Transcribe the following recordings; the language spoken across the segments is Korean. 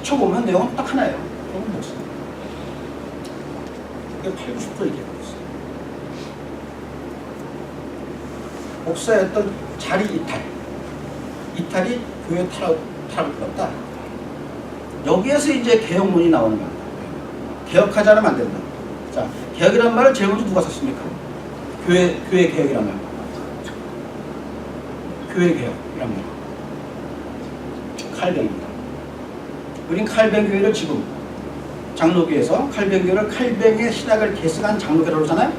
합쳐보면 내용은 딱 하나예요. 그건 목사. 이게 80, 90% 얘기하고 있어요. 목사의 어떤 자리 이탈이 교회 타락을 불렀다. 여기에서 이제 개혁론이 나오는 겁니다. 개혁하지 않으면 안 된다. 자, 개혁이란 말을 제일 먼저 누가 썼습니까? 교회 개혁이란 말. 교회 개혁이란 말. 칼뱅입니다. 우린 칼뱅 교회를 지금 장로교에서 칼뱅 교회를 칼뱅의 신학을 계승한 장로교라고 하잖아요.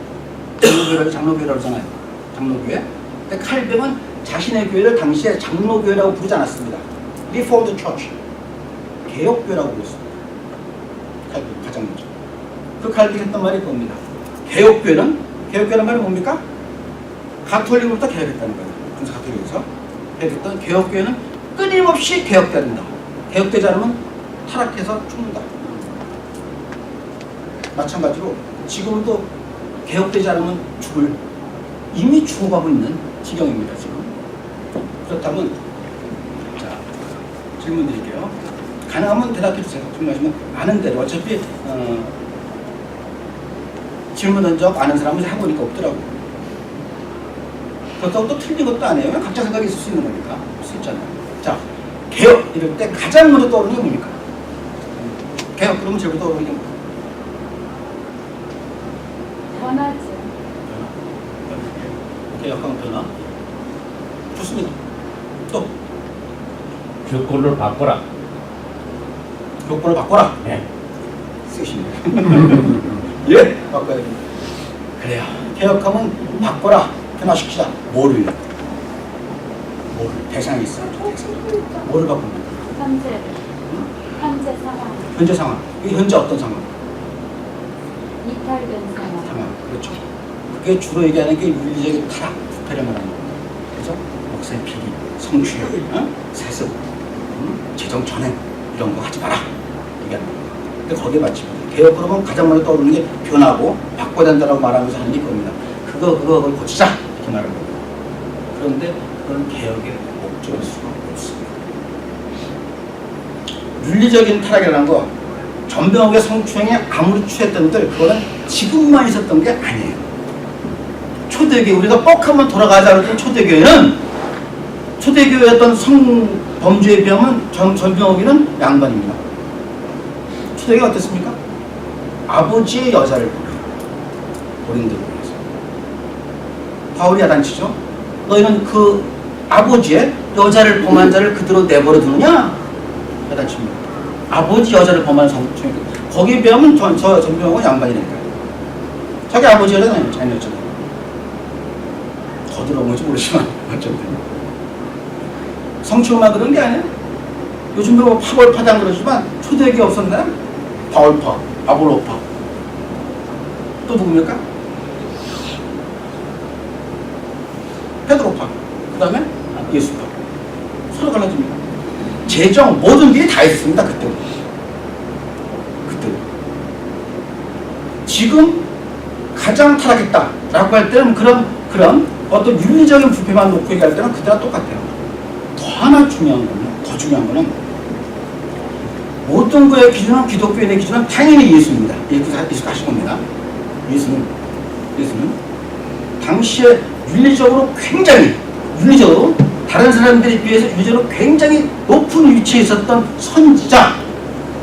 장로교라고 하잖아요. 장로교회. 근데 칼뱅은 자신의 교회를 당시에 장로교회라고 부르지 않았습니다. Reformed Church. 개혁교회라고 불렀습니다. 칼뱅 가장 먼저. 그 칼뱅이 했던 말이 뭡니다. 개혁교회란 말이 뭡니까? 가톨릭으로부터 개혁했다는 거예요. 그래서 가톨릭에서 개혁했던 개혁교회는 끊임없이 개혁돼야 된다. 개혁되지 않으면 타락해서 죽는다. 마찬가지로 지금도 개혁되지 않으면 이미 죽어가고 있는 지경입니다. 지금. 그렇다면 자, 질문 드릴게요. 가능하면 대답해 주세요. 질문하시면 아는 대로. 어차피 질문 던져 아는 사람은 해보니까 없더라고. 그렇다고 또 틀린 것도 아니에요. 각자 생각이 있을 수 있는 거니까. 할 수 있잖아요. 자, 개혁 이럴 때 가장 먼저 떠오르는 게 뭡니까? 개혁 그러면 제일 먼저 떠오르는 게 뭡니까? 변하지. 개혁하면 변화. 좋습니다. 또 교권을 바꿔라. 교권을 바꿔라. 네. 쓰시네요. 예, 바꿔야 됩니다. 그래요. 개혁하면 바꿔라. 변화시키자. 뭐를 대상이 있어요. 대상. 뭐를 바꿉니까? 현재 상황. 현재 상황. 이 현재 어떤 상황? 이탈된 상황. 그렇죠. 그게 주로 얘기하는 게 윤리적인 타락, 부패를 말하는 거예요. 그죠? 목사의 비리, 성추행, 세습, 재정 전행 이런 거 하지 마라. 얘기하는 거예요. 근데 거기에 맞춥니다. 개혁 그러면 가장 먼저 떠오르는 게 변하고 바꿔야 된다라고 말하면서 하는 게 그겁니다. 그걸 고치자 이렇게 말하는 거예요. 그런데 그건 개혁의 목적일 수가 없습니다. 윤리적인 타락이라는 거 전병욱의 성추행에 아무리 취했던들 그거는 지금만 있었던 게 아니에요. 초대교회 우리가 뻑 한번 돌아가자 그랬던 초대교회의 어떤 성범죄에 비하면 전병욱이는 양반입니다. 초대교회가 어땠습니까? 아버지의 여자를 버린 대로 해서 바울이 야단치죠. 너희는 그 아버지의 여자를 범한 자를 그대로 내버려 두느냐? 야단칩니다. 아버지 여자를 범한 성추행 거기에 비하면 저 전병욱은 양반이니까요. 자기 아버지 여자는 아니었잖아요. 더 들어온 건지 모르지만 어쨌든 성추행만 그런 게 아니에요. 요즘 뭐 파벌파당 그러지만 초대교회 없었나요? 바울파, 아볼로파 또 누굽니까? 베드로파 그 다음에 예수파 서로 갈라집니다. 재정 모든 일이 다 있었습니다. 그때 지금 가장 타락했다라고 할 때는 그런 어떤 윤리적인 부패만 놓고 얘기할 때는 그때와 똑같아요. 더 하나 중요한 거는 모든 거의 기준은 기독교인의 기준은 당연히 예수입니다. 예수 하신 겁니다. 예수는 당시에 윤리적으로 다른 사람들에 비해서 윤리적으로 굉장히 높은 위치에 있었던 선지자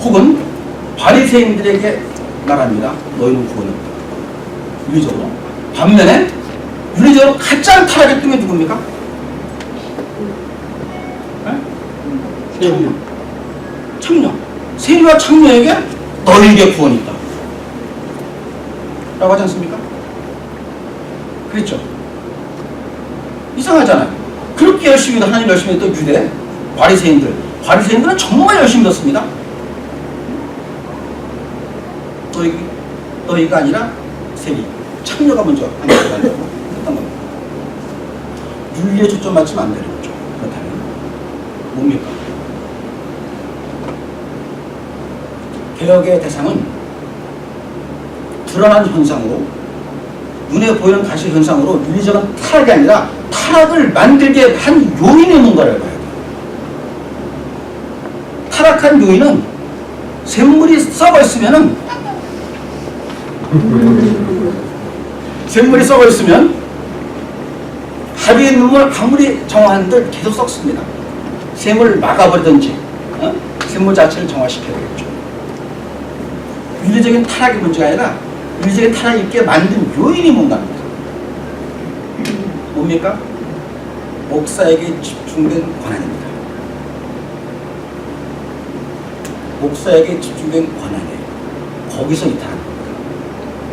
혹은 바리새인들에게 말합니다. 너희는 구원을 윤리적으로. 반면에 윤리적으로 가장 타락했던 게 누굽니까? 청년. 세리와 청년에게 너희에게 구원이 있다. 라고 하지 않습니까? 그렇죠. 이상하잖아요. 그렇게 열심히 하나님 열심히 했던 유대 바리새인들은 정말 열심히 했습니다. 너희가 아니라 세리, 창녀가 먼저 하나님을 만들고 했던 겁니다. 윤리에 초점 맞추면 안 되는 거죠. 그렇다면 뭡니까? 개혁의 대상은 드러난 현상으로 눈에 보이는 가시 현상으로 윤리적인 타락이 아니라 타락을 만들게 한 요인이 뭔가를 봐야 돼요. 타락한 요인은 샘물이 썩어 있으면은 샘물이 썩어 있으면 하루의 눈물 아무리 정화한들 계속 썩습니다. 샘을 막아버리든지 샘물 자체를 정화시켜야 되겠죠. 윤리적인 타락의 문제가 아니라 윤리적인 타락이 있게 만든 요인이 뭔가입니다. 뭡니까? 목사에게 집중된 권한입니다. 목사에게 집중된 권한이에요. 거기서 이탈하는 겁니다.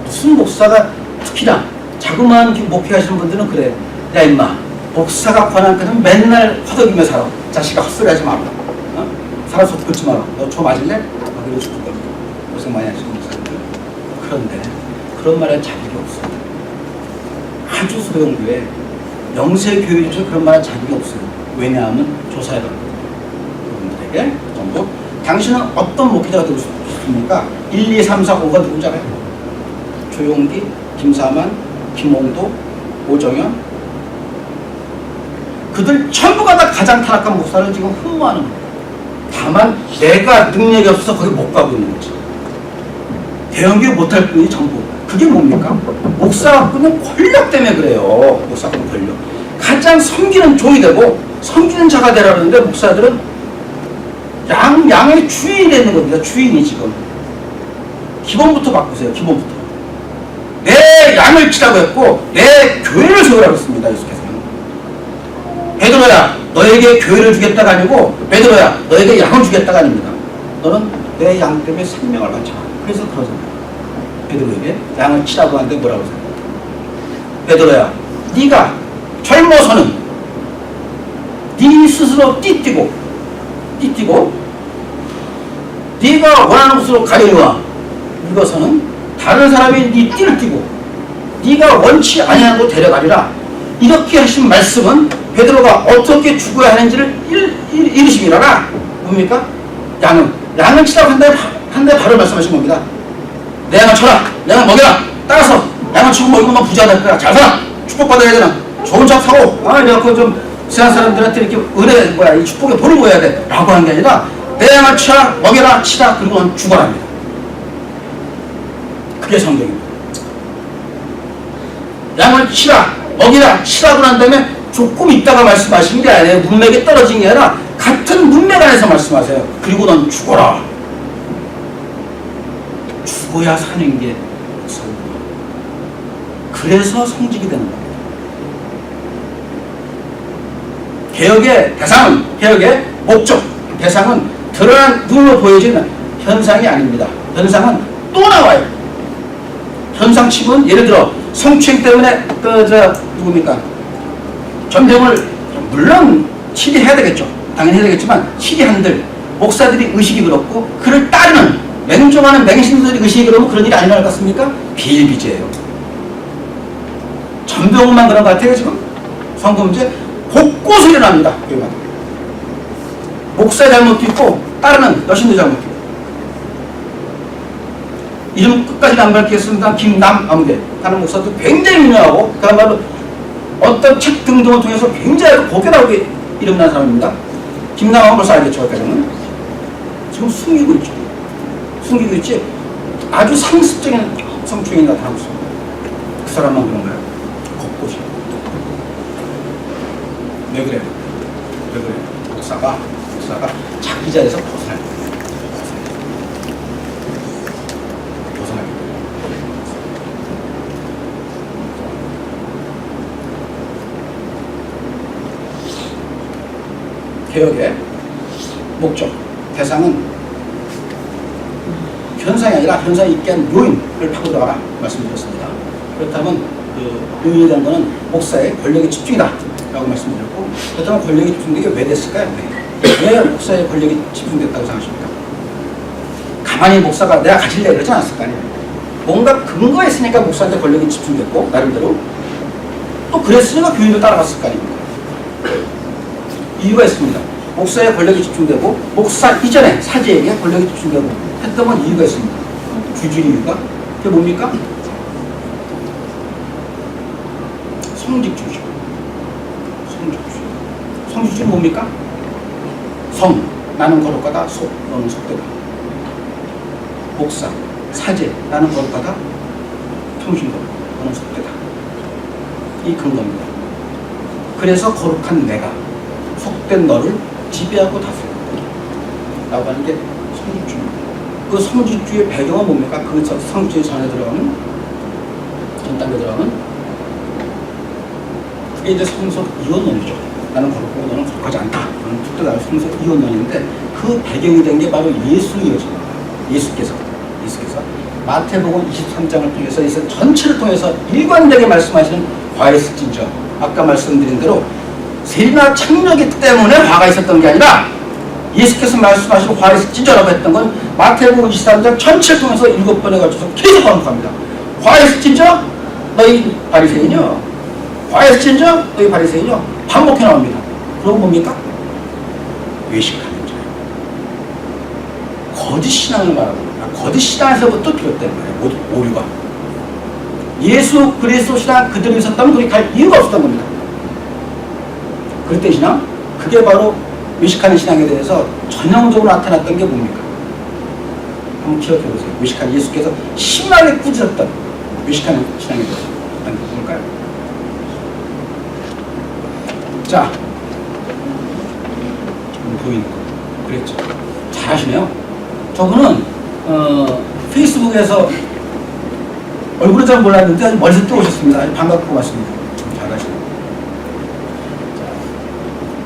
무슨 목사가 특히나 자그마한 목회하시는 분들은 그래요. 야 임마, 목사가 권한 때는 맨날 허덕이며 살아. 자식아 헛소리하지 마라. 살아 속 긁지 마라. 너 저 맞을래? 그리고 죽을 겁니다. 고생 많이 하시는 목사님들. 그런데 그런 말에 자격이 없어요. 아주 소형 교회, 영세교회 중에 그런 말에 자격이 없어요. 왜냐하면 조사해봤거든요. 그분들에게 전부 당신은 어떤 목회자가 되고 싶습니까? 1, 2, 3, 4, 5가 누군지 알아요? 조용기, 김사만, 김홍도, 오정현. 그들 전부가 다 가장 타락한 목사를 지금 흠모하는 거예요. 다만 내가 능력이 없어서 거기 못 가고 있는 거지. 대형교회 못할 뿐이 전부. 그게 뭡니까? 목사가 그냥 권력 때문에 그래요. 목사가 권력. 가장 섬기는 종이 되고 섬기는 자가 되라는데 목사들은 양의 주인이 되는 겁니다. 주인이 지금. 기본부터 바꾸세요. 기본부터. 내 양을 치라고 했고 내 교회를 세우라고 했습니다. 예수께서는. 베드로야 너에게 교회를 주겠다가 아니고 베드로야 너에게 양을 주겠다가 아닙니다. 너는 내 양 때문에 생명을 바쳐라. 그래서 그러잖아요. 베드로에게 양을 치라고 하는데 뭐라고 하세요? 베드로야 네가 젊어서는 네 스스로 띠뛰고 네가 원하는 곳으로 가려니와 늙어서는 다른 사람이 네 띠를 띠고 네가 원치 아니하는 곳 데려가리라. 이렇게 하신 말씀은 베드로가 어떻게 죽어야 하는지를 이르심이라라. 뭡니까? 양을 치라고 한데 바로 말씀하신 겁니다. 내 양을 쳐라. 내 양을 먹여라. 따라서 양을 치고 먹이고 너 부자가 될 거야. 잘 살아. 축복받아야 되나. 좋은 차 사고. 내가 좀 세상 사람들한테 이렇게 은혜 이 축복의 본을 보여야 돼. 라고 하는 게 아니라 내 양을 쳐라. 먹여라. 치라. 그리고 넌 죽어랍니다. 그게 성경입니다. 양을 치라. 먹이라. 치라고 난 다음에 조금 있다가 말씀하시는 게 아니에요. 문맥에 떨어진 게 아니라 같은 문맥 안에서 말씀하세요. 그리고 넌 죽어라. 죽어야 사는 게 성경. 그래서 성직이 되는 겁니다. 개혁의 대상은, 개혁의 목적, 대상은 드러난 눈으로 보여지는 현상이 아닙니다. 현상은 또 나와요. 현상 치면 예를 들어 성추행 때문에 누굽니까? 전병을 물론 치리해야 되겠죠. 당연히 해야 되겠지만 치리한들 목사들이 의식이 그렇고 그를 따르는 맹종하는 맹신들이 의식이 그러면 그런 일이 안 일어날 것 같습니까? 비일비재예요. 전병만 그런 것 같아요. 지금 성범죄 곳곳에 일어납니다. 목사의 잘못도 있고 따르는 여신도 잘못도 있고. 이름 끝까지는 안 밝히겠습니다. 김남아무개 하는 목사도 굉장히 유명하고 그야말로 어떤 책 등등을 통해서 굉장히 고결하게 이름난 사람입니다. 김남아무 벌써 알겠죠? 여기까지는. 지금 숨기고 있죠. 숨기고 있지 아주 상습적인 성추행이 나타나고 있습니다. 그 사람만 그런가요? 곳곳이. 왜 그래요? 왜 그래요? 목사가 자기 자리에서 벗어나야 돼요. 개혁의 목적, 대상은 현상이 아니라 현상이 있게 한 요인을 파고들어가라 말씀드렸습니다. 그렇다면 그 요인이 된 것은 목사의 권력의 집중이다 라고 말씀드렸고, 그렇다면 권력이 집중되게 왜 됐을까요? 왜 목사의 권력이 집중됐다고 생각하십니까? 가만히 목사가 내가 가질래 이러지 않았을 거 아니에요. 뭔가 근거가 있으니까 목사한테 권력이 집중됐고 나름대로 또 그랬으니까 교인도 따라갔을 거 아닙니까? 이유가 있습니다. 목사의 권력이 집중되고 목사 이전에 사제에게 권력이 집중되고 했던 건 이유가 있습니다. 주주의 이유가 그게 뭡니까? 성직주의죠. 성직주의 뭡니까? 성, 나는 거룩하다. 속, 너는 속되다. 목사, 사제, 나는 거룩하다. 통신거, 너는 속되다. 이 근거입니다. 그래서 거룩한 내가 속된 너를 지배하고 다스린다. 라고 하는 게 성직주입니다. 그 성직주의 배경은 뭡니까? 그 성직주의 전에 들어가는, 전 단계 들어가는, 그게 이제 성속 이혼론이죠. 나는 거룩하고 너는 거룩하지 않다. 너는 속되다. 성속 이혼론인데 그 배경이 된 게 바로 예수로 이어집니다. 예수께서 마태복음 23장을 통해서 이 전체를 통해서 일관되게 말씀하시는 화가 있을진저, 아까 말씀드린 대로 세리나 창녀기 때문에 화가 있었던 게 아니라 예수께서 말씀하신 화가 있을진저라고 했던 건 마태복음 23장 전체를 통해서 7번에 걸쳐서 계속 반복합니다. 화가 있을진저 너희 바리새인이여, 화가 있을진저 너희 바리새인이여, 반복해 나옵니다. 그러고 뭡니까? 외식하는 자예요. 거짓 신앙을 말하고 거짓 신앙에서부터 비롯된 거예요. 모두 오류가. 예수 그리스도 신앙 그대로 있었다면 그렇게 갈 이유가 없었던 겁니다. 그릇된 신앙, 그게 바로 외식하는 신앙에 대해서 전형적으로 나타났던 게 뭡니까? 한번 기억해 보세요. 외식하는 예수께서 심하게 꾸짖었던 외식하는 신앙에 대해서 뭘까요? 자, 보이는 거 그랬죠. 잘하시네요. 저분은 페이스북에서 얼굴을 잘 몰랐는데 아주 멀리서 들어오셨습니다. 아주 반갑고 고맙습니다. 잘하시네요.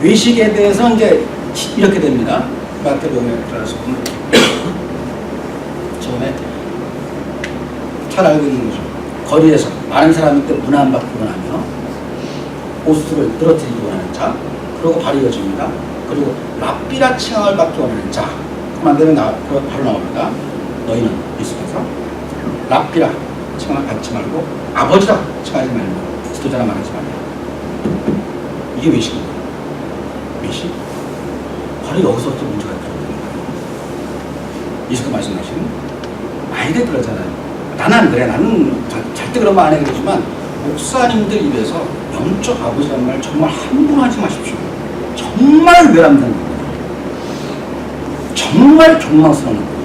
외식에 대해서 이제 이렇게 됩니다. 마태복음에 들어가서 보면 처음에 잘 알고 있는 거죠. 거리에서 많은 사람한테 문 안 받고 나면 옷수를 늘어뜨리기 원하는 자, 그리고 바로 이어집니다. 그리고 랍비라 칭함을 받기 원하는 자, 그만 되면 바로 나옵니다. 너희는 예수께서 랍비라 칭함을 받지 말고 아버지라 칭하지 말고 지도자라 말하지 말라. 이게 외식입니다. 외식? 바로 여기서부터 문제가 들어옵니다. 예수가 말씀하시는 많이들 그러잖아요. 나는 안 그래. 나는 절대 그런 말 안 해. 그러지만 목사님들 입에서 영적 아버지라는 말 정말 함부로 하지 마십시오. 정말 외람된 겁니다. 정말 존망스러운 겁니다.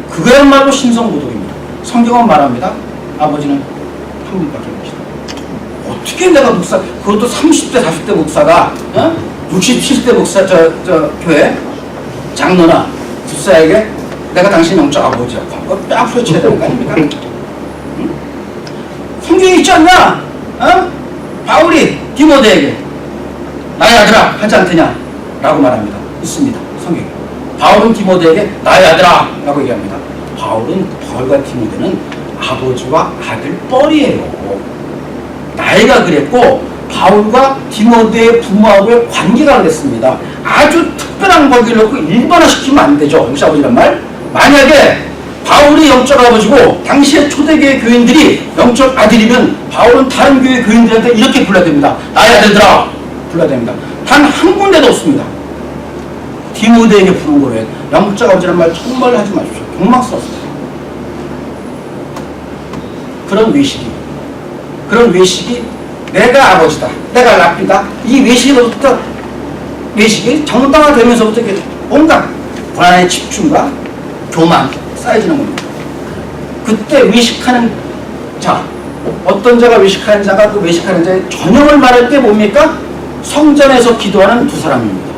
그거야말로 신성모독입니다. 성경은 말합니다. 아버지는 한 분밖에 없시다. 어떻게 내가 목사, 그것도 30대, 40대 목사가, 60, 70대 목사, 교회 장로나 집사에게 내가 당신 영적 아버지야. 그거 딱 후려쳐야 되는 거 아닙니까? 응? 성경에 있지 않나? 바울이 디모데에게 나의 아들아 하지 않더냐? 라고 말합니다. 있습니다. 성경에. 바울은 디모데에게 나의 아들아 라고 얘기합니다. 바울과 디모데는 아버지와 아들 뻘이에요. 나이가 그랬고 바울과 디모데의 부모하고의 관계가 그랬습니다. 아주 특별한 관계를 놓고 일반화시키면 안 되죠. 영적 아버지란 말. 만약에 바울이 영적 아버지고 당시의 초대교회 교인들이 영적 아들이면 바울은 다른 교회 교인들한테 이렇게 불러야 됩니다. 나의 아들들아 불러야 됩니다. 단 한 군데도 없습니다. 디모데에게 부른 거예요. 영적 아버지란 말 정말 하지 마십시오. 경망스럽습니다. 그런 외식이 내가 아버지다, 내가 랍비다, 이 외식이 정당화 되면서부터 이렇게 온갖 불안의 집중과 교만 쌓여지는 겁니다. 그때 외식하는 자, 어떤 자가 외식하는 자가 그 외식하는 자의 전형을 말할 때 뭡니까? 성전에서 기도하는 두 사람입니다.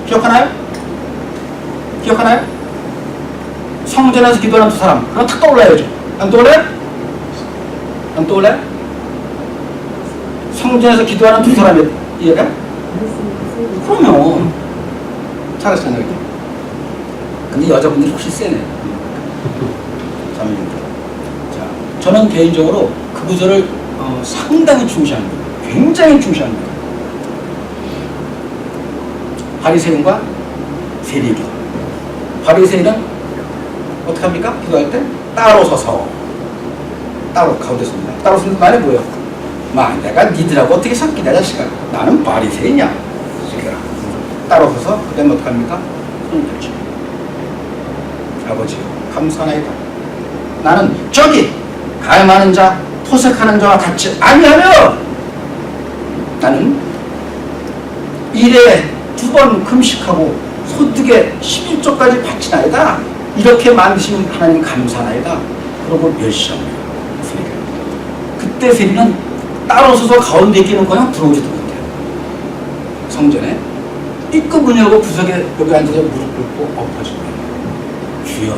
기억하나요? 성전에서 기도하는 두 사람. 그럼 탁 떠올라야죠. 안 떠올라요? 안 떠올라요? 성전에서 기도하는 두 사람이 이해가? 그럼요. 잘하시잖아요. 근데 여자분들이 훨씬 세네. 자, 저는 개인적으로 그 구절을 상당히 중시합니다. 굉장히 중시합니다. 바리새인과 세리교. 바리새인은 어떻게 합니까? 기도할 때 따로 서서 따로 가운데 섭니다. 따로 서는 말이 뭐예요? 내가 니들하고 어떻게 섞이냐 자식아. 나는 바리새인이야. 따로 서서 그 다음에 어떻게 합니까? 손을 들죠. 아버지 감사하나이다. 나는 저기 가늠하는 자, 포색하는 자와 같이 아니하며 나는 일에 2번 금식하고 소득의 11조까지 바치나이다. 이렇게 만드신 하나님 감사나이다. 그러고 멸시합니다. 세리가. 그때 세리는 따라서서 가운데 있기는 그냥 들어오지도 못해요. 성전에 B급 문 열고 구석에 여기 앉아서 무릎 꿇고 엎어집니다. 주여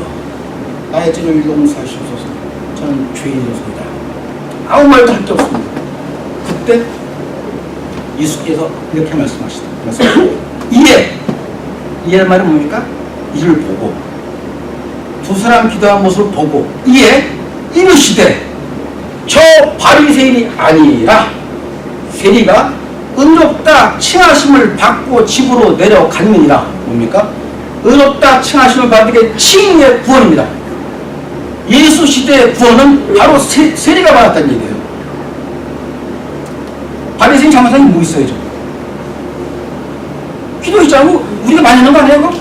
나의 죄를 용서하시옵소서. 저는 죄인으로서이다. 아무 말도 할 게 없습니다. 그때 예수께서 이렇게 말씀하시다. 이해란 말은 뭡니까? 이를 보고 두 사람 기도한 모습을 보고 이르시되 저 바리새인이 아니라 세리가 의롭다 칭하심을 받고 집으로 내려갔느니라. 뭡니까? 의롭다 칭하심을 받은 게 칭의 구원입니다. 예수 시대의 구원은 바로 세리가 받았다는 얘기예요. 바리새인 잘못하면 뭐 있어야죠? 기도하지 않고 우리가 많이 하는 거 아니에요? 그거?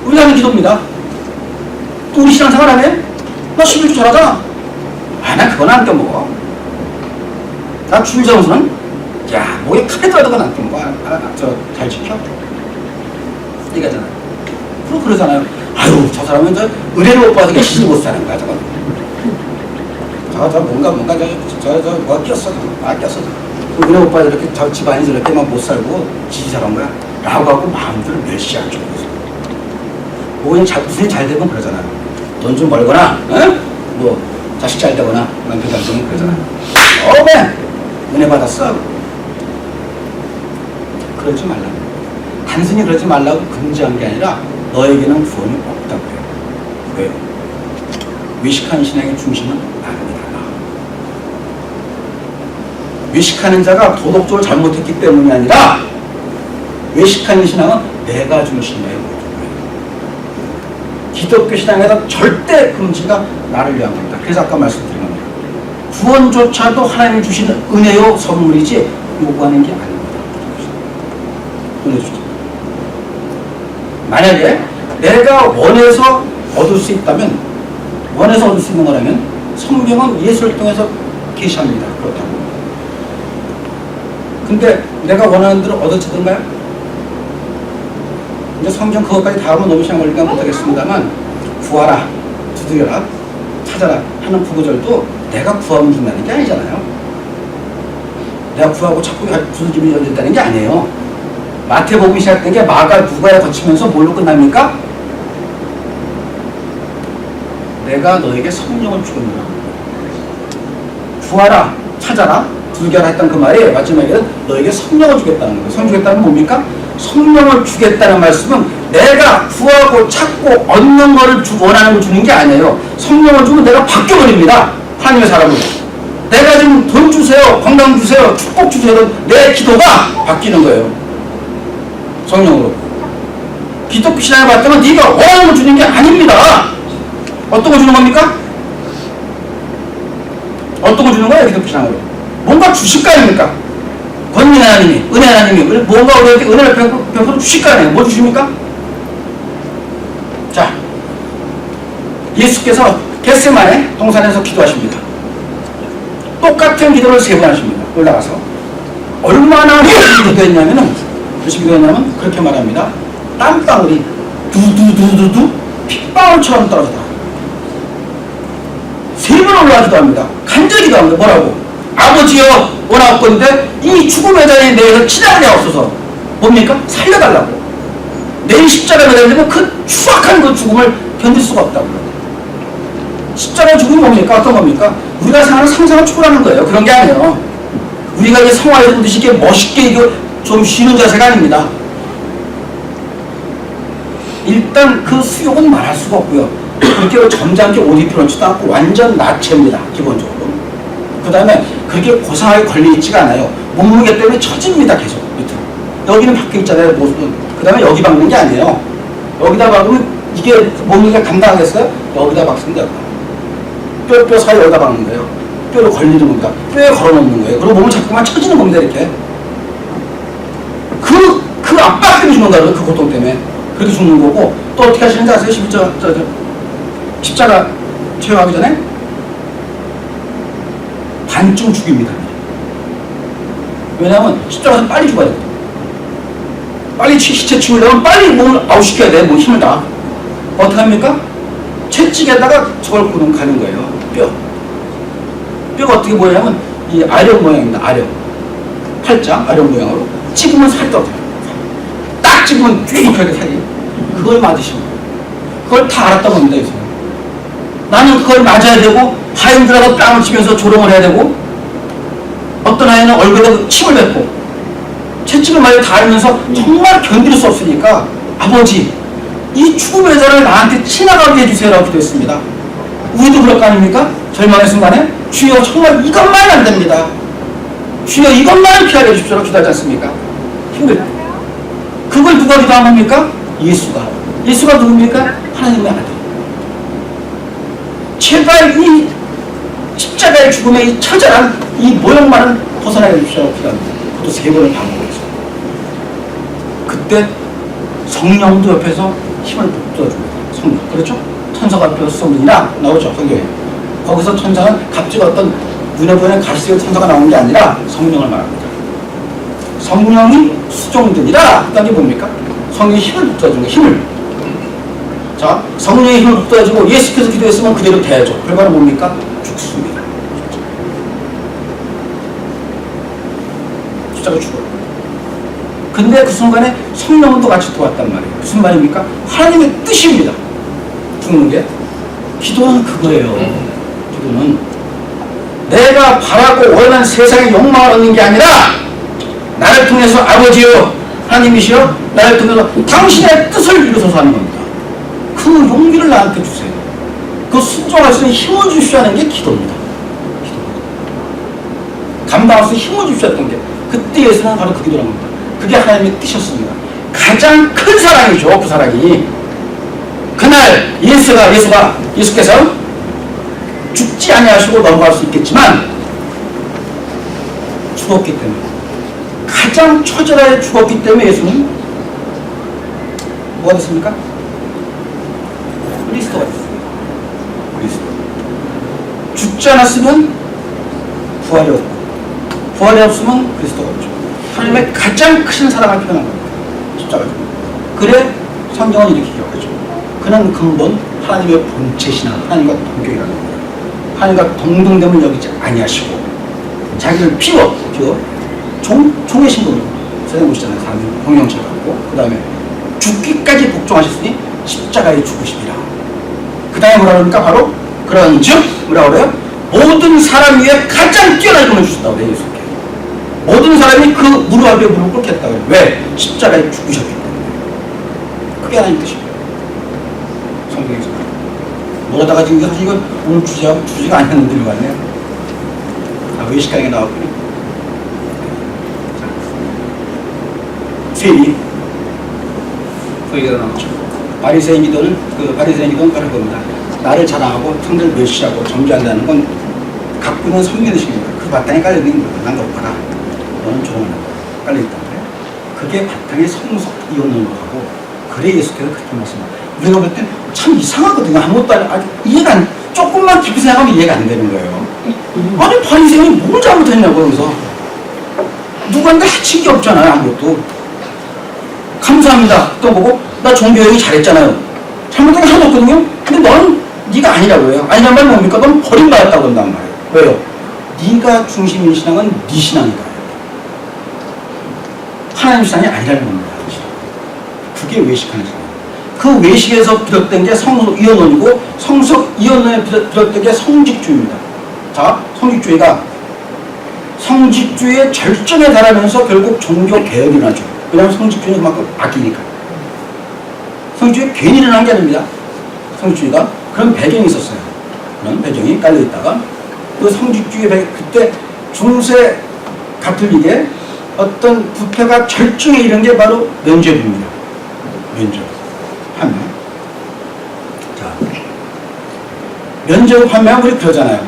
우리가 하는 기도입니다. 또 우리 신앙생활 안 해? 나 11조 잘하잖아. 나 그건 안 껴먹어. 나 주일장에서는 야 목에 칼에 들어도 그건 안 껴먹어. 잘 지켜. 이거잖아. 그러잖아요. 아유 저 사람은 저 은혜를 못 받으니까 시집 못 사는 거야 저건. 저 뭔가 뭐가 꼈어. 꼈어. 은혜 못 받아 이렇게 저 집안이 저렇게만 못 살고 지지 잘한 거야. 라고 하고 마음대로 멸시하죠. 뭐 무슨 잘 되면 그러잖아. 돈 좀 벌거나, 뭐 자식 잘 되거나 남편 잘 되면 그러잖아. 은혜 받았어. 그러지 말라고. 단순히 그러지 말라고 금지한 게 아니라 너에게는 구원이 없다고 해요. 왜요? 외식하는 신앙의 중심은 나름이다. 외식하는 자가 도덕적으로 잘못했기 때문이 아니라 외식하는 신앙은 내가 중심이에요. 기독교 신앙에서 절대 금지가 나를 위한 겁니다. 그래서 아까 말씀드린 겁니다. 구원조차도 하나님이 주시는 은혜요 선물이지 요구하는 게 아닙니다. 은혜 주죠. 만약에 내가 원해서 얻을 수 있다면, 원해서 얻을 수 있는 거라면 성경은 예수를 통해서 계시합니다. 그렇다고. 근데 내가 원하는 대로 얻어지던가요? 이제 성경 그것까지 다 하면 너무 시간 걸리니까 못하겠습니다만, 구하라, 두드려라, 찾아라 하는 구구절도 내가 구하면 준다는 게 아니잖아요. 내가 구하고 자꾸 두드리면 열린다는 게 아니에요. 마태복음이 시작된 게 마가 누가에 거치면서 뭘로 끝납니까? 내가 너에게 성령을 주겠노라. 구하라, 찾아라, 두드려라 했던 그 말이 마지막에는 너에게 성령을 주겠다는 거예요. 성령 주겠다는 뭡니까? 성령을 주겠다는 말씀은 내가 구하고 찾고 얻는 거를 원하는 걸 주는 게 아니에요. 성령을 주면 내가 바뀌어버립니다. 하나님의 사람으로. 내가 지금 돈 주세요, 건강 주세요, 축복 주세요, 내 기도가 바뀌는 거예요. 성령으로. 기독교 신앙을 봤더니 네가 원하는 걸 주는 게 아닙니다. 어떤 거 주는 겁니까? 어떤 거 주는 거예요, 기독교 신앙으로? 뭔가 주실 거 아닙니까? 권위 하나님이, 은혜 하나님이 뭔가 우리한테 은혜를 베풀어 주실 거 아니에요? 뭐 주십니까? 자, 예수께서 겟세마네 동산에서 기도하십니다. 똑같은 기도를 3번 하십니다. 올라가서 얼마나 열심히 기도했냐면 그렇게 말합니다. 땀방울이 두두두두두 핏방울처럼 떨어지더라. 3번 올라가 기도합니다. 간절히 기도합니다. 뭐라고? 아버지여 원하옵건데 이 죽음의 자리에 대해서 치닫는 데 없어서 뭡니까? 살려달라고. 내일 십자가에 매달리면 그 추악한 그 죽음을 견딜 수가 없다고. 십자가의 죽음이 뭡니까? 어떤 겁니까? 우리가 생각하는 상상을 초월하는 거예요. 그런 게 아니에요. 우리가 이제 성화에서 보듯이 이게 멋있게 이거 좀 쉬는 자세가 아닙니다. 일단 그 수욕은 말할 수가 없고요. 그렇게 점잖게 옷 입혀놓지도 않고 완전 나체입니다. 기본적으로. 그 다음에 그렇게 고상하게 걸려있지가 않아요. 몸무게 때문에 처집니다. 계속 밑으로. 여기는 박혀 있잖아요. 모습은. 그 다음에 여기 박는 게 아니에요. 여기다 박으면 이게 몸무게가 감당하겠어요? 여기다 박습니다. 뼈 사이 여기다 박는 거예요. 뼈로 걸리는 겁니다. 뼈에 걸어놓는 거예요. 그리고 몸을 자꾸만 처지는 겁니다. 이렇게. 그 압박 때문에 죽는 거예요. 그 고통 때문에. 그렇게 죽는 거고, 또 어떻게 하시는지 아세요? 십자가 체험하기 전에 반쯤 죽입니다. 왜냐하면 십자가에서 빨리 죽어야 돼요. 빨리 시체 치우려면 빨리 몸을 아웃시켜야 돼. 뭐 힘을 다. 어떻게 합니까? 채찍에다가 저걸 가는 거예요. 뼈가 어떻게 보이냐면 이 아령 모양입니다. 아령. 팔자 아령 모양으로 찍으면 살이 떨어져요. 딱 찍으면 쭉 살이. 그걸 맞으시면 그걸 다 알았다고 합니다. 요새. 나는 그걸 맞아야 되고 하인들하고 뺨을 치면서 조롱을 해야 되고 어떤 아이는 얼굴에 침을 뱉고 채찍을 맞아 다 알면서 정말 견딜 수 없으니까 아버지 이 죽음의 자를 나한테 지나가게 해주세요라고 기도했습니다. 우리도 그럴 거 아닙니까? 절망의 순간에 주여 정말 이것만 안 됩니다. 주여 이것만 피하게 해주십시오라고 기도하지 않습니까? 힘들. 그걸 누가 기도한 겁니까? 예수가 누굽니까? 하나님의 아들. 제발 이 십자가의 죽음의 이 처절한 이 모형만은 벗어나게 해주십시오라고 기도합니다. 그것도 3번을 반복했어요. 그때 성령도 옆에서 힘을 북돋아줍니다. 성령. 그렇죠? 천사가 앞에서 성령이라 나오죠. 성경에. 거기서 천사는 갑자기 어떤 눈에 보이는 가시의 천사가 나오는 게 아니라 성령을 말합니다. 성령이 수종되니라 했던 게 뭡니까? 성령의 힘을 북돋아주는 거예요. 힘을. 자, 성령의 힘을 북돋아주고 예수께서 기도했으면 그대로 돼야죠. 결과는 뭡니까? 죽습니다. 십자가 죽어요. 근데 그 순간에 성령은 또 같이 도왔단 말이에요. 무슨 말입니까? 하나님의 뜻입니다. 죽는 게. 기도는 그거예요. 기도는 내가 바라고 원하는 세상의 욕망을 얻는 게 아니라 나를 통해서 아버지요 하나님이시여 나를 통해서 당신의 뜻을 이루소서 하는 겁니다. 그 용기를 나한테 주세요. 그 순종할 수 있는 힘을 주시오 하는 게 기도입니다. 감당할 수 있는 힘을 주시오 했던 게 그때 예수는 바로 그 기도란 겁니다. 그게 하나님의 뜻이었습니다. 가장 큰 사랑이죠. 그 사랑이. 그날 예수께서 죽지 아니하시고 넘어갈 수 있겠지만 죽었기 때문에 가장 처절하게 죽었기 때문에 예수는 뭐가 됐습니까? 그리스도가 됐습니다. 그리스도. 죽지 않았으면 부활이 없고 부활이 없으면 그리스도가 없죠. 하나님의 가장 큰 사랑을 표현한 겁니다. 십자가죠. 그래 성경은 이렇게 기록하죠. 그는 근본 하나님의 본체시나 하나님과 동격이라는 겁니다. 하나님과 동등됨을 여기지 아니하시고 자기를 비워 종의 신분으로 세상 오시잖아요. 사람이 공영체를 갖고 그 다음에 죽기까지 복종하셨으니 십자가에 죽으시리라. 그 다음에 뭐라 그러니까 바로 그런즉 뭐라 그래요? 모든 사람 위에 가장 뛰어난 힘을 주셨다고 그래요. 예수께. 모든 사람이 그 무릎 앞에 무릎을 꿇겠다고 그래요. 왜? 십자가에 죽으셨기 때문에. 그게 하나님 뜻입니다. 성경에서. 뭐라다가 지금 사실 이건 오늘 주제가 아니었는데 들어갔네요. 외식강에 나왔군요. 세리. 그 얘기가 나왔죠. 바리새인 기도는 바로 겁니다. 나를 자랑하고 상대를 멸시하고 정죄한다는 건 갖고 있는 선민의식입니다. 그 바탕에 깔려있는 거예요. 난 높아라. 너는 좋은 깔려있단 말이에요. 그게 바탕에 성석 이혼을 하고 그래 예수께서 그렇게 말씀합니다. 우리가 볼 때 참 이상하거든요. 아무것도 이해가 조금만 깊이 생각하면 이해가 안 되는 거예요. 아니 바리새인이 뭘 잘못했냐고 여기서 누구한테 해친 게 없잖아요. 아무것도. 감사합니다. 또 보고 나 종교행위 잘했잖아요. 잘못한 게 하나도 없거든요. 근데 넌 네가 아니라고 해요. 아니란 말은 뭡니까? 넌 버림받았다고 한단 말이에요. 왜요? 네가 중심인 신앙은 네 신앙이다. 하나님 신앙이 아니라는 겁니다. 그게 외식하는 신앙. 그 외식에서 비롯된 게 성석이언론이고 성석이언론에 비롯된 게 성직주의입니다. 자, 성직주의의 절정에 달하면서 결국 종교 개혁이 일어나죠. 왜냐하면 성직주의는 그만큼 악이니까. 성직주의 괜히 일어난 게 아닙니다. 성직주의가 그런 배경이 있었어요. 그런 배경이 깔려있다가 그 성직주의 그때 중세 가톨릭의 어떤 부패가 절정에 이른 게 바로 면죄부입니다. 면죄부 판매. 자, 면죄부 판매하면 우리 그러잖아요.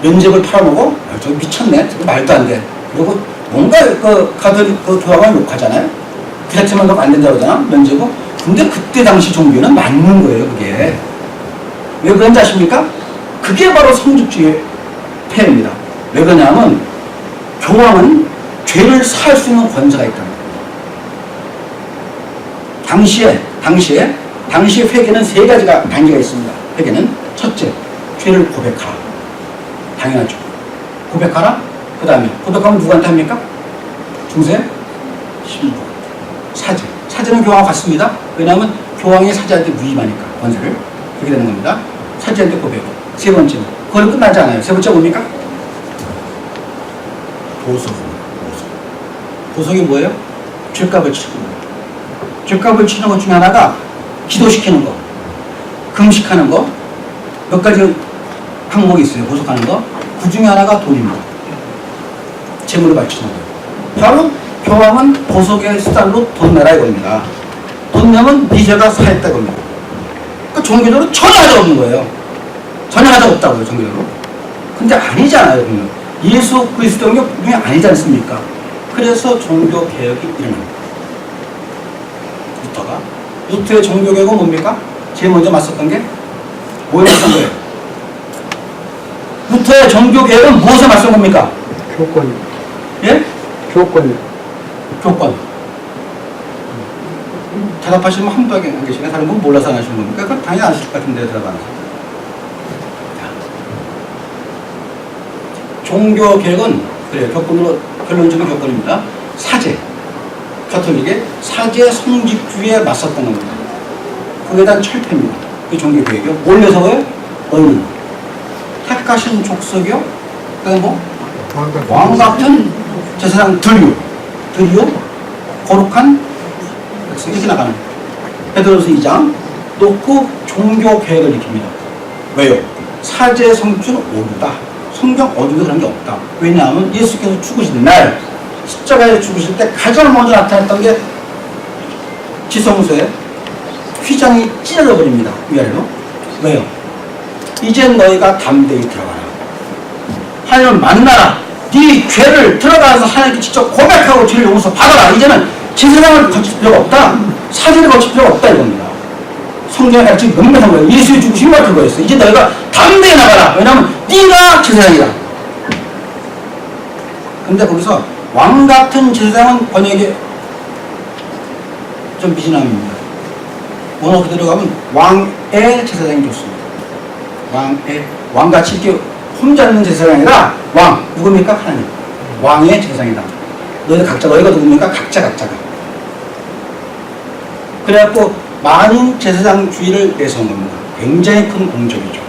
면죄부를 팔아먹어? 저 미쳤네. 저거 말도 안 돼. 그리고 뭔가 그 가톨릭 그 교황을 욕하잖아요. 그 자체만 가면 안 된다고 그러잖아. 면죄부. 근데 그때 당시 종교는 맞는 거예요. 그게. 왜 그런지 아십니까? 그게 바로 성직주의 폐해입니다. 왜 그러냐면 교황은 죄를 사할 수 있는 권세가 있다. 당시에 회개는 세 가지가 단계가 있습니다. 회개는 첫째, 죄를 고백하라. 당연하죠. 고백하라. 그 다음에 고백하면 누구한테 합니까? 중세, 신부, 사제. 사제는 교황과 같습니다. 왜냐하면 교황이 사제한테 위임하니까 권세를. 그렇게 되는 겁니다. 사제한테 고백. 세 번째는 그걸 끝나지 않아요. 세 번째 뭡니까? 보석입니다. 보석이 뭐예요? 죄값을 치는 거예요. 죄값을 치는 것 중에 하나가 기도시키는 거, 금식하는 거, 몇 가지 항목이 있어요. 보석하는 거. 그 중에 하나가 돈입니다. 재물을 바치는 거예요. 바로 교황은 보석의 수단으로 돈 내라 이겁니다. 돈 내면 네 죄가 사했다 이겁니다. 그러니까 종교적으로 전혀 하자 없는 거예요. 전혀 하자 없다고요, 종교적으로. 근데 아니잖아요, 그러면. 예수 그리스도는 분명히 아니지 않습니까? 그래서 종교 개혁이 일어납니다. 루터의 종교 개혁은 뭡니까? 제일 먼저 맞섰던 게 뭐에 맞선 거예요? 루터의 종교 개혁은 무엇에 맞선 겁니까? 교권. 예? 교권. 교권. 대답하시면 한 분밖에 안 계시네. 다른 분 몰라서 안 하시는 겁니까? 그건 당연히 아실 것 같은데 대답 안 하세요. 종교 개혁은 그래요. 교권으로 결론적인 교권입니다. 사제. 가톨릭의 사제 성직주의에 맞섰던 겁니다. 그에 대한 철폐입니다. 그 종교 개혁이요. 뭘 내세워요? 너희는 택하신 족속이요. 그다음에 뭐? 왕 같은 제사장 들요. 거룩한 백성이 이렇게 나가는 베드로서 2장 놓고 종교 개혁을 일으킵니다. 왜요? 사제 성주는 오류다. 성경 어디도 그런 게 없다. 왜냐하면 예수께서 죽으신 날 십자가에 죽으실 때 가장 먼저 나타났던 게 지성소에 휘장이 찢어져 버립니다. 위아래로. 왜요? 이젠 너희가 담대히 들어가라. 하나님을 만나라. 네 죄를 들어가서 하나님께 직접 고백하고 죄를 용서 받아라. 이제는 제사장을 거칠 필요가 없다. 사제를 거칠 필요가 없다 이겁니다. 성경에 같이 명명한 거예요. 예수의 죽으심이 그거였어. 이제 너희가 담대히 나가라. 왜냐하면 네가 제사장이다. 근데 거기서 왕 같은 제사장은 번역이 좀 미진함입니다. 원어 그대로 가면 왕의 제사장이 좋습니다. 왕같이 이렇게 혼자 있는 제사장이 아니라 왕, 누굽니까? 하나님. 왕의 제사장이다. 너희가 누굽니까? 각자가. 그래갖고 만인 제사장주의를 내세운 겁니다. 굉장히 큰 공적이죠.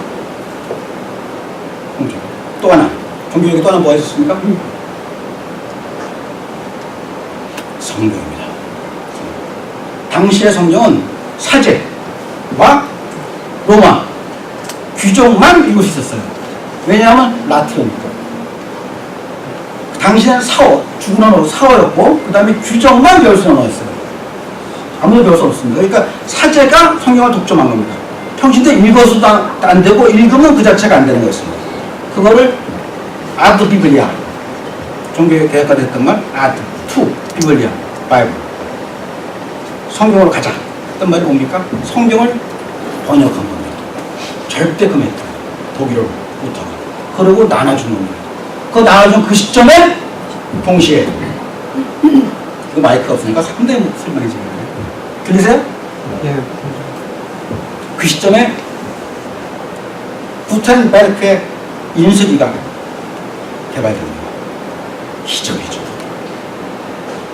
공적. 또 하나, 종교적인 또 하나 뭐가 있었습니까? 성경입니다. 당시의 성경은 사제와 로마 귀족만 읽을 수 있었어요. 왜냐하면 라틴어니까. 당시에는 죽은 언어로 사어였고 그 다음에 귀족만 배울 수 있는 언어였어요. 아무도 배울 수 없습니다. 그러니까 사제가 성경을 독점한 겁니다. 평신도 읽어서도 안 되고 읽으면 그 자체가 안 되는 거였습니다. 그거를 아드 비블리아, 종교개혁가 됐던 말 아드, 투, 비블리아, 바이블, 성경으로 가자 했던 말이 뭡니까? 성경을 번역한 겁니다. 절대 금했다. 독일어부터. 그리고 나눠준 겁니다. 그 나눠준 그 시점에 동시에 그 마이크가 없으니까 상당히 목소리만 지금 들리세요? 예. 그 시점에 구텐베르크의 인쇄기가 개발됩니다. 기적이죠.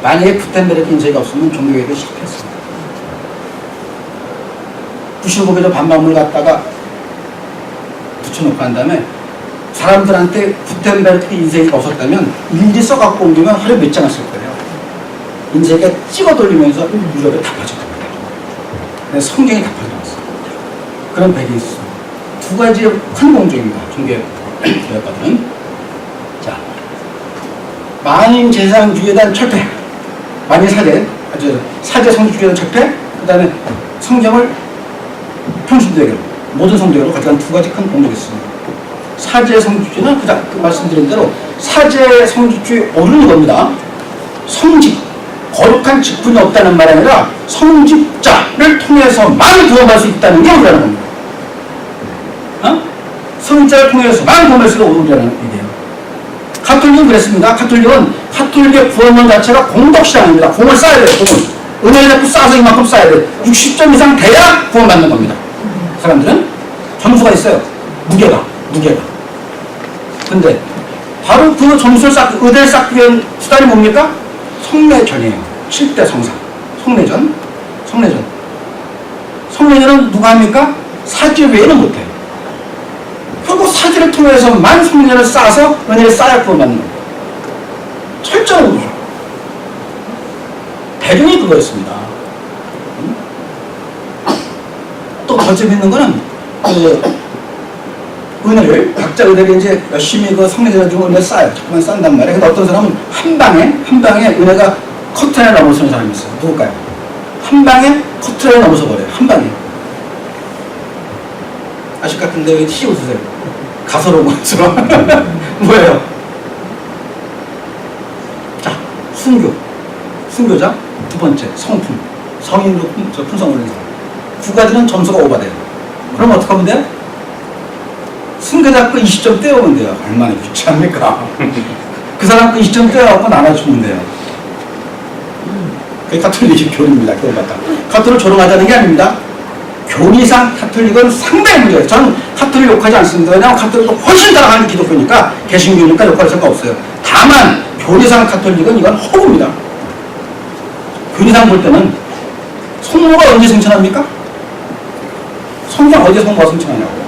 만약에 구텐베르크 인쇄기가 없으면 종교개혁이 실패했습니다. 95개조 반박문을 갖다가 붙여놓고 한 다음에 사람들한테 구텐베르크 인쇄기가 없었다면 일일이 써갖고 옮기면 하루에 몇 장을 쓸 거예요. 인쇄기가 찍어 돌리면서 유럽에 다 퍼져갑니다. 성경이 다 퍼져나왔어요. 그런 배경이 있습니다. 두 가지의 큰 공적입니다. 종교개혁가들은. 자, 만인 제사장주의에 대한 철폐, 만인 사제 성주주의에 대한 철폐, 그 다음에 성경을 평신도에게 모든 성경으로 가져간 두 가지 큰 공적이 있습니다. 사제 성주주의는 그 말씀드린 대로 사제 성주주의 오르는 겁니다. 성직, 거룩한 직분이 없다는 말이 아니라 성직자를 통해서만 구원할 수 있다는 게 오르라는 겁니다. 성직자를 통해서만 구원할 수가 오르라는 얘기예요. 가톨릭은 그랬습니다. 가톨릭의 구원론 자체가 공덕신앙입니다. 공을 쌓아야 돼요. 은혜를 자꾸 쌓아서 이만큼 쌓아야 돼. 60점 이상 돼야 구원받는 겁니다. 사람들은 점수가 있어요. 무게가. 근데 바로 그 점수를 쌓기, 의대를 쌓기 위한 수단이 뭡니까? 성례전이에요. 7대 성사. 성례전은 누가 합니까? 사지 외에는 못해요. 결국 사지를 통해서만 성례를 쌓아서 은혜를 쌓아야 구원받는 거예요. 철저한 거죠. 배경이 그거였습니다. 또 더 재밌는 거는 은혜를 각자 의대를 이제 열심히 그 성례전을 주고 은혜를 쌓아요. 자꾸만 쌓는단 말이에요. 근데 어떤 사람은 한 방에 은혜가 커튼을 넘어서는 사람이 있어요. 누굴까요? 한 방에 커튼을 넘어서 버려요. 한 방에. 아실 것 같은데 왜 씨 웃으세요? 가소로운 것처럼. 뭐예요? 자, 순교자. 두 번째, 성품. 성인으로 품성 올린 사람. 두 가지는 점수가 오버돼요. 그럼 어떻게 하면 돼요? 순교자 거 20점 떼어오면 돼요. 얼마나 귀찮습니까? 그 사람 거 20점 떼어갖고 나눠주면 돼요. 그게 가톨릭 교리입니다. 교리받다. 가톨릭을 조롱하자는 게 아닙니다. 교리상 가톨릭은 상당히 문제예요. 저는 가톨릭 욕하지 않습니다. 왜냐하면 가톨릭도 훨씬 잘하는 기독교니까, 개신교니까 욕할 생각 없어요. 다만 교리상 가톨릭은 이건 허구입니다. 교리상 볼 때는 성모가 언제 승천합니까? 성경 어디에 성모가 승천하냐고.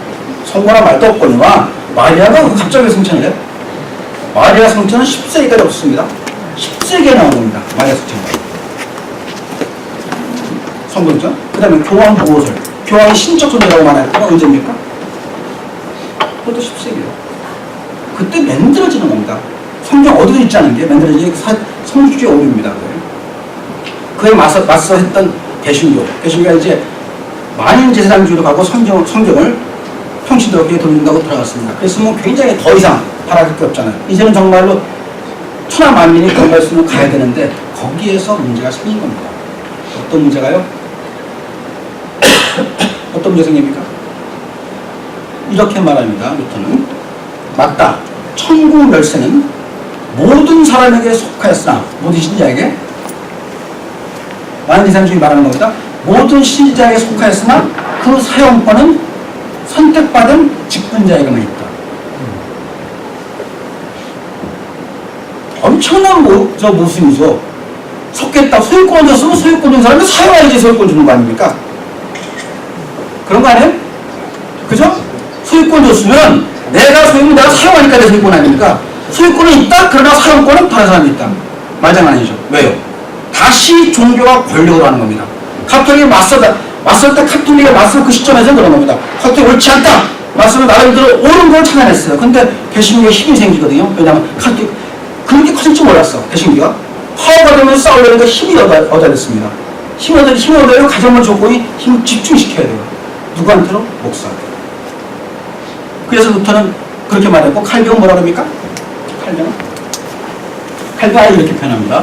성모라 말도 없거니와 마리아가 갑자기 승천을 해요. 마리아 승천은 10세기까지 없습니다. 10세기에 나온 겁니다. 마리아 승천은. 성경전. 그 다음에 교황 보호설. 교황이 신적 존재라고 말해요. 그건 언제입니까? 그것도 10세기예요. 그때 만들어지는 겁니다. 성경 어디도 있지 않은 게 만들어지는 성주주의 오류입니다. 그에 맞서 했던 개신교가 이제 만인제사장주의로 가고 성경을 평신도교에 돌린다고 들어갔습니다. 그래서 뭐 굉장히 더 이상 바라볼 게 없잖아요. 이제는 정말로 천하 만민이 건갈 수는 가야 되는데 거기에서 문제가 생긴 겁니다. 어떤 문제가요? 어떤 문제 생깁니까? 이렇게 말합니다. 루터는 맞다. 천국 열쇠는 모든 사람에게 속하였으나 모든 신자에게 만인제사장주의 말하는 겁니다. 모든 신자에게 속하였으나 그 사용권은 선택받은 직분자에게만 있다. 엄청난 모순이죠. 속겠다. 소유권 줬으면 소유권 준 사람이 사용해야지 소유권 주는 거 아닙니까? 그런 거 아니에요? 그죠? 소유권 줬으면 내가 사용하니까 내 소유권 아닙니까? 소유권은 있다. 그러나 사용권은 다른 사람이 있다. 말장 아니죠. 왜요? 다시 종교가 권력으로 하는 겁니다. 가톨릭이 맞설 때 카톨릭에 맞설 그 시점에서 그런 겁니다. 가톨릭이 옳지 않다. 맞서면 나름대로 옳은 걸 찾아냈어요. 근데 개신교에 힘이 생기거든요. 왜냐하면 가톨릭 그렇게 커질 줄 몰랐어. 개신교가 파워가 되면 싸우려니까 힘이 얻어냈습니다. 힘 얻으려면 가장 먼저 조건이 힘을 집중시켜야 돼요. 누구한테로? 목사한테. 그래서 루터는 그렇게 말했고 칼뱅은 뭐라 그럽니까? 칼뱅은 이렇게 표현합니다.